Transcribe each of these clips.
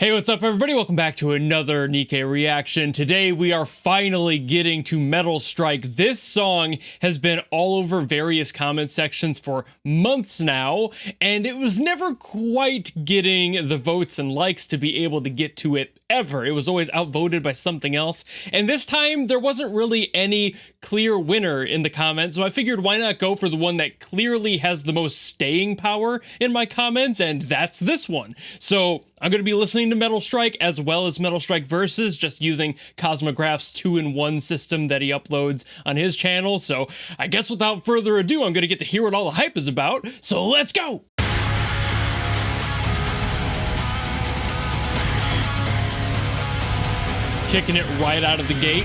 Hey, what's up everybody? Welcome back to another NIKKE reaction. Today we are finally getting to Metal Strike. This song has been all over various comment sections for months now, and it was never quite getting the votes and likes to be able to get to it ever. It was always outvoted by something else, and this time there wasn't really any clear winner in the comments, so I figured why not go for the one that clearly has the most staying power in my comments, and that's this one. So I'm going to be listening to Metal Strike as well as Metal Strike Versus, just using Cosmograph's 2-in-1 system that he uploads on his channel. So I guess without further ado, I'm going to get to hear what all the hype is about. So let's go! Kicking it right out of the gate.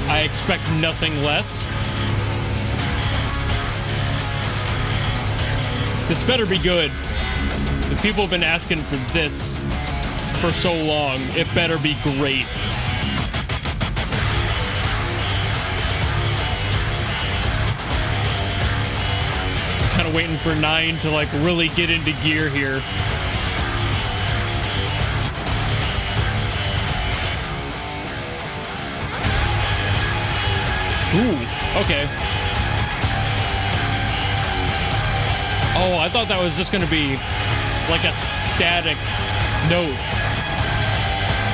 I expect nothing less. This better be good. The people have been asking for this for so long. It better be great. Kind of waiting for NieN to like really get into gear here. Ooh, okay. Oh, I thought that was just gonna be like a static note,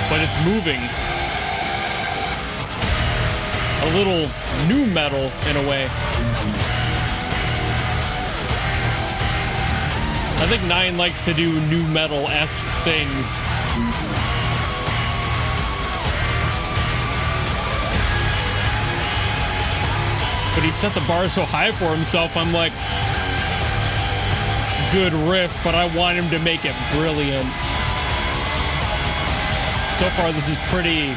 but it's moving. A little new metal in a way. I think NieN likes to do new metal-esque things. But he set the bar so high for himself, I'm like, good riff, but I want him to make it brilliant. So far, this is pretty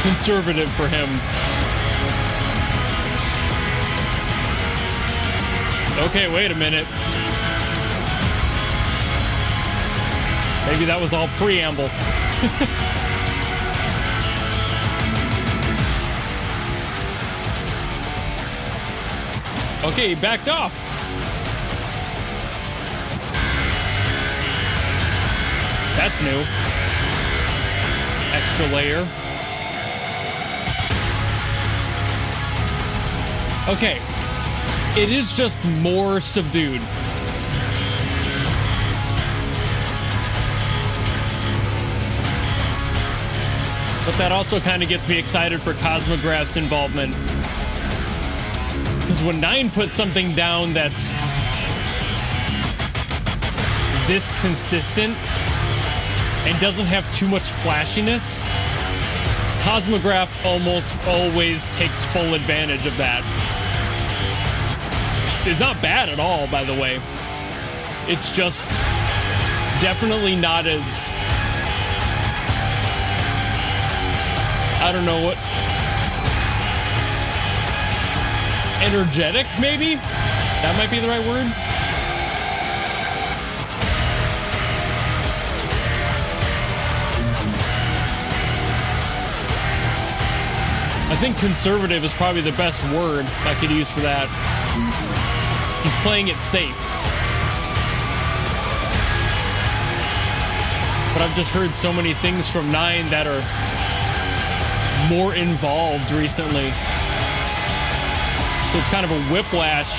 conservative for him. Okay, wait a minute. Maybe that was all preamble. Okay, he backed off. That's new. Extra layer. Okay. It is just more subdued. But that also kind of gets me excited for Cosmograph's involvement. Because when NieN puts something down that's this consistent and doesn't have too much flashiness, Cosmograph almost always takes full advantage of that. It's not bad at all, by the way. It's just definitely not as, I don't know what, energetic, maybe? That might be the right word. I think conservative is probably the best word I could use for that. He's playing it safe. But I've just heard so many things from NieN that are more involved recently. So it's kind of a whiplash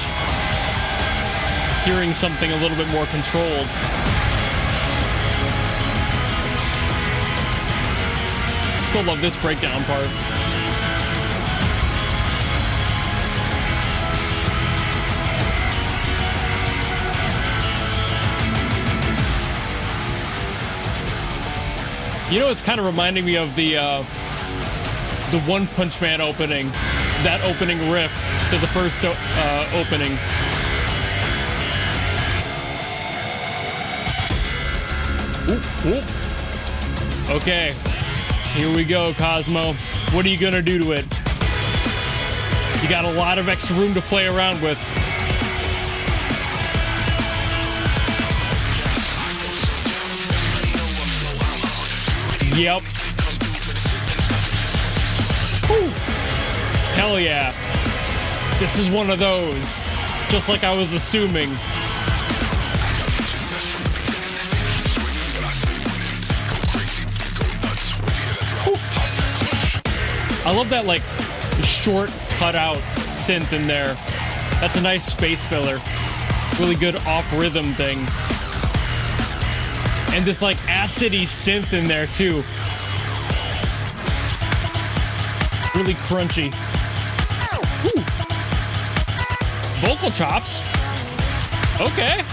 hearing something a little bit more controlled. Still love this breakdown part. You know, it's kind of reminding me of the One Punch Man opening, that opening riff to the first opening. Oop, oop. Okay, here we go, Cosmo. What are you gonna do to it? You got a lot of extra room to play around with. Yep. Whew. Hell yeah. This is one of those. Just like I was assuming. I love that like short cutout synth in there. That's a nice space filler. Really good off rhythm thing. And this like acidy synth in there too. Really crunchy. Ooh. Vocal chops. Okay.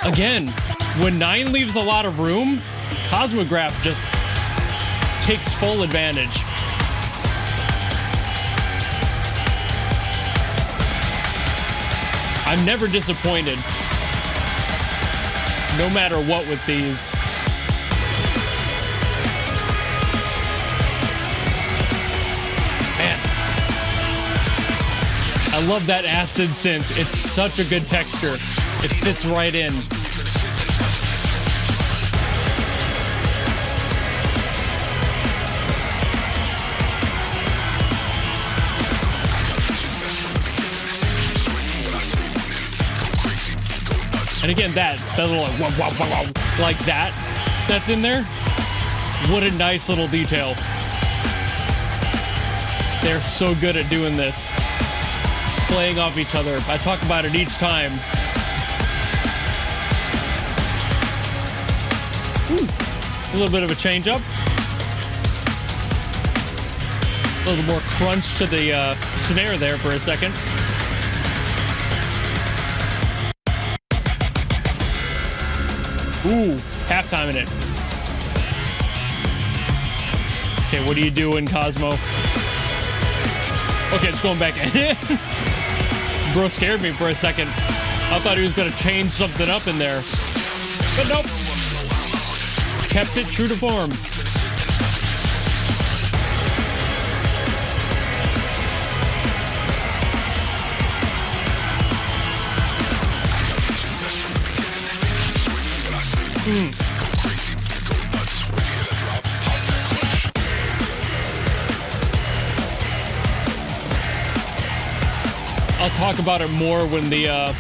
Again, when NIKKE leaves a lot of room, Cosmograph just takes full advantage. I'm never disappointed, no matter what with these. Man, I love that acid synth. It's such a good texture. It fits right in. And again, that little like, wow, wow, wow, wow, like that's in there. What a nice little detail. They're so good at doing this. Playing off each other. I talk about it each time. Ooh, a little bit of a change up. A little more crunch to the snare there for a second. Ooh, halftime in it. Okay, what are you doing, Cosmo? Okay, it's going back in. Bro scared me for a second. I thought he was gonna change something up in there. But nope. Kept it true to form. I'll talk about it more when the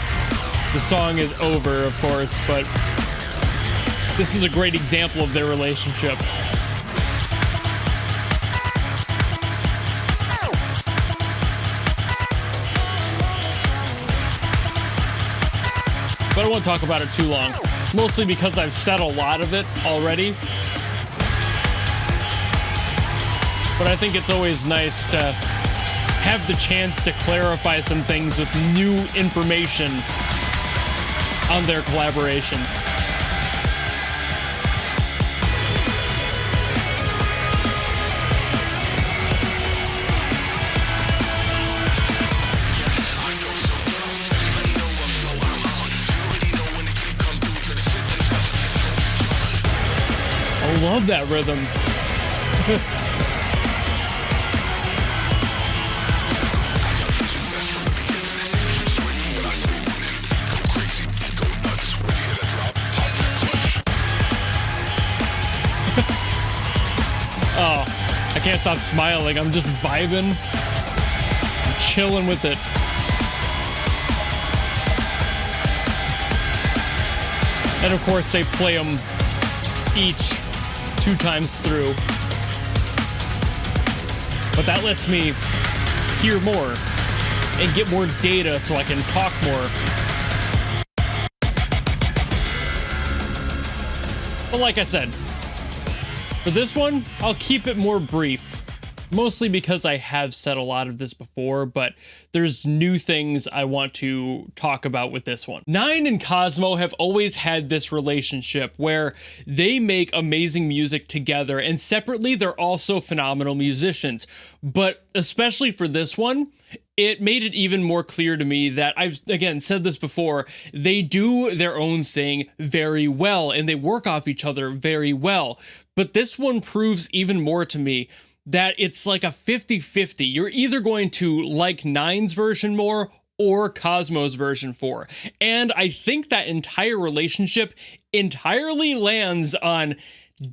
song is over, of course, but this is a great example of their relationship. But I won't talk about it too long, mostly because I've said a lot of it already. But I think it's always nice to have the chance to clarify some things with new information on their collaborations. I love that rhythm. Oh, I can't stop smiling. I'm just vibing. I'm chilling with it. And of course, they play them each 2 times through. But that lets me hear more and get more data so I can talk more. But like I said, for this one, I'll keep it more brief, mostly because I have said a lot of this before, but there's new things I want to talk about with this one. NieN and Cosmo have always had this relationship where they make amazing music together, and separately, they're also phenomenal musicians. But especially for this one, it made it even more clear to me that I've, again, said this before, they do their own thing very well, and they work off each other very well. But this one proves even more to me that it's like a 50-50. You're either going to like NINE's version more or Cosmo's version 4. And I think that entire relationship entirely lands on,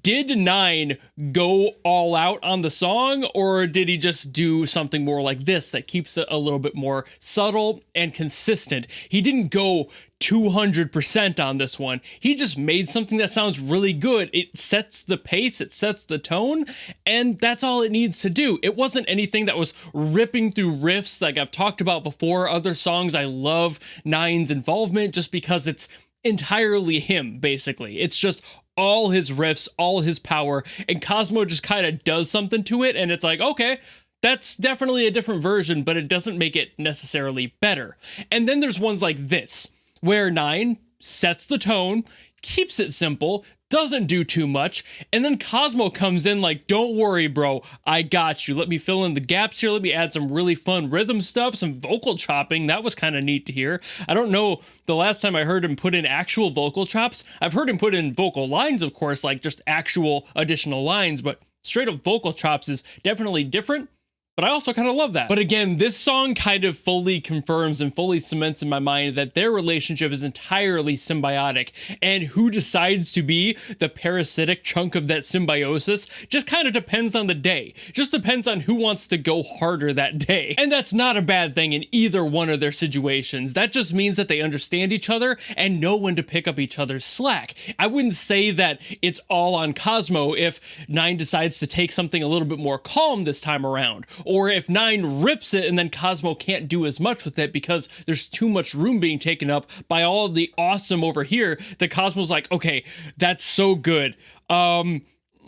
did NINE go all out on the song, or did he just do something more like this that keeps it a little bit more subtle and consistent? He didn't go 200% on this one. He just made something that sounds really good. It sets the pace, it sets the tone, and that's all it needs to do. It wasn't anything that was ripping through riffs like I've talked about before. Other songs, I love NINE's involvement just because it's entirely him, basically. It's just all his riffs, all his power, and Cosmo just kind of does something to it, and it's like, okay, that's definitely a different version, but it doesn't make it necessarily better. And then there's ones like this, where NINE sets the tone, keeps it simple, doesn't do too much, and then Cosmo comes in like, don't worry, bro, I got you. Let me fill in the gaps here. Let me add some really fun rhythm stuff, some vocal chopping. That was kind of neat to hear. I don't know the last time I heard him put in actual vocal chops. I've heard him put in vocal lines, of course, like just actual additional lines, but straight up vocal chops is definitely different. But I also kind of love that. But again, this song kind of fully confirms and fully cements in my mind that their relationship is entirely symbiotic, and who decides to be the parasitic chunk of that symbiosis just kind of depends on the day. Just depends on who wants to go harder that day. And that's not a bad thing in either one of their situations. That just means that they understand each other and know when to pick up each other's slack. I wouldn't say that it's all on Cosmo if NINE decides to take something a little bit more calm this time around, or if NINE rips it and then Cosmo can't do as much with it because there's too much room being taken up by all of the awesome over here that Cosmo's like, okay, that's so good.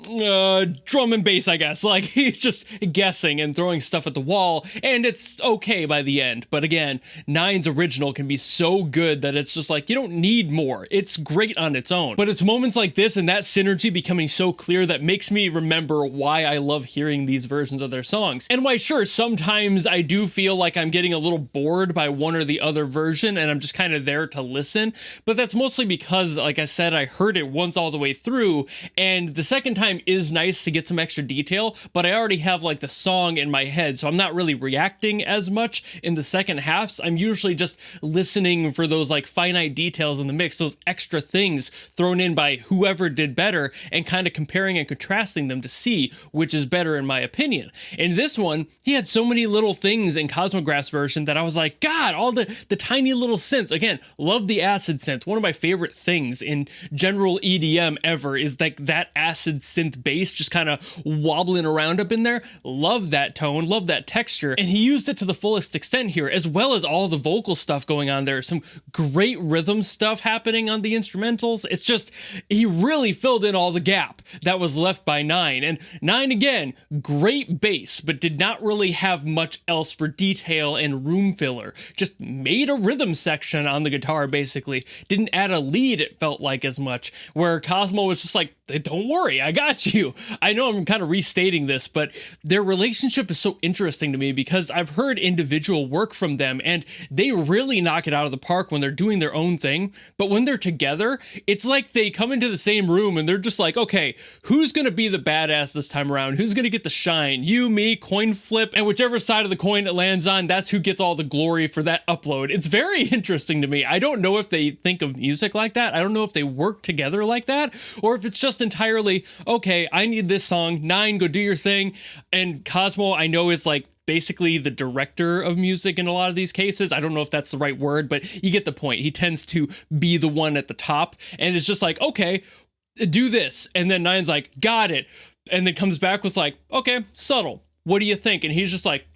Drum and bass, I guess. Like, he's just guessing and throwing stuff at the wall, and it's okay by the end. But again, NINE's original can be so good that it's just like, you don't need more. It's great on its own. But it's moments like this and that synergy becoming so clear that makes me remember why I love hearing these versions of their songs. And why, sure, sometimes I do feel like I'm getting a little bored by one or the other version, and I'm just kind of there to listen. But that's mostly because, like I said, I heard it once all the way through, and the second time is nice to get some extra detail, but I already have like the song in my head, so I'm not really reacting as much in the second halves. I'm usually just listening for those like finite details in the mix, those extra things thrown in by whoever did better, and kind of comparing and contrasting them to see which is better in my opinion. In this one, he had so many little things in Cosmograph's version that I was like, God, all the tiny little synths. Again, love the acid synth. One of my favorite things in general EDM ever is like that acid synth bass just kind of wobbling around up in there. Love that tone, love that texture, and he used it to the fullest extent here, as well as all the vocal stuff going on there. Some great rhythm stuff happening on the instrumentals. It's just, he really filled in all the gap that was left by NINE. And NINE, again, great bass, but did not really have much else for detail and room filler. Just made a rhythm section on the guitar, basically. Didn't add a lead, it felt like, as much, where Cosmo was just like, don't worry, I got you. I know I'm kind of restating this, but their relationship is so interesting to me because I've heard individual work from them and they really knock it out of the park when they're doing their own thing. But when they're together, it's like they come into the same room and they're just like, okay, who's going to be the badass this time around? Who's going to get the shine? You, me, coin flip, and whichever side of the coin it lands on, that's who gets all the glory for that upload. It's very interesting to me. I don't know if they think of music like that. I don't know if they work together like that, or if it's just entirely, okay, I need this song, NINE, go do your thing. And Cosmo, I know, is like basically the director of music in a lot of these cases. I don't know if that's the right word, but you get the point. He tends to be the one at the top, and it's just like, okay, do this. And then NINE's like, got it. And then comes back with like, okay, subtle. What do you think? And he's just like,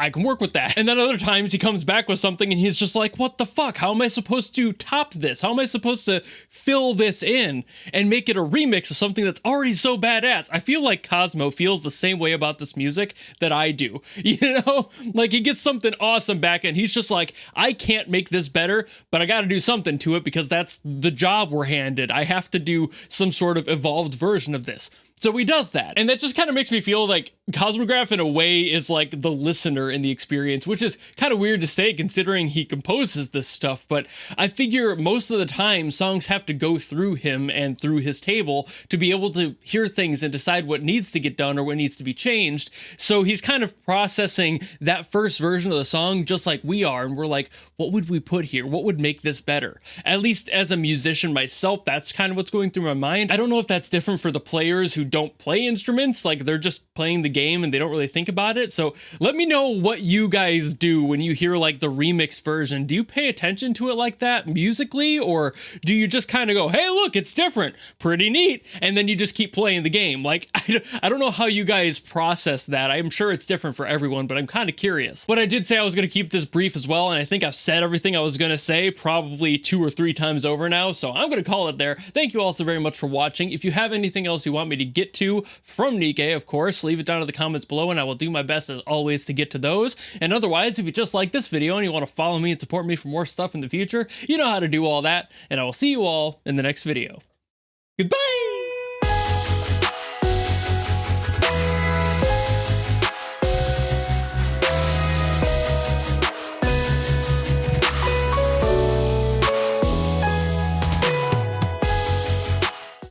I can work with that. And then other times he comes back with something and he's just like, what the fuck? How am I supposed to top this? How am I supposed to fill this in and make it a remix of something that's already so badass? I feel like Cosmo feels the same way about this music that I do. You know, like he gets something awesome back and he's just like, I can't make this better, but I got to do something to it because that's the job we're handed. I have to do some sort of evolved version of this. So he does that. And that just kind of makes me feel like Cosmograph in a way is like the listener in the experience, which is kind of weird to say considering he composes this stuff. But I figure most of the time songs have to go through him and through his table to be able to hear things and decide what needs to get done or what needs to be changed. So he's kind of processing that first version of the song just like we are. And we're like, what would we put here? What would make this better? At least as a musician myself, that's kind of what's going through my mind. I don't know if that's different for the players who don't play instruments, like they're just playing the game and they don't really think about it. So let me know what you guys do when you hear like the remix version. Do you pay attention to it like that musically, or do you just kind of go, hey, look, it's different, pretty neat, and then you just keep playing the game? Like, I don't know how you guys process that. I'm sure it's different for everyone, but I'm kind of curious. But I did say I was going to keep this brief as well, and I think I've said everything I was going to say probably 2 or 3 times over now, so I'm going to call it there. Thank you all so very much for watching. If you have anything else you want me to get to from NIKKE, of course, leave it down in the comments below, and I will do my best as always to get to those. And otherwise, if you just like this video and you want to follow me and support me for more stuff in the future, you know how to do all that, and I will see you all in the next video. Goodbye!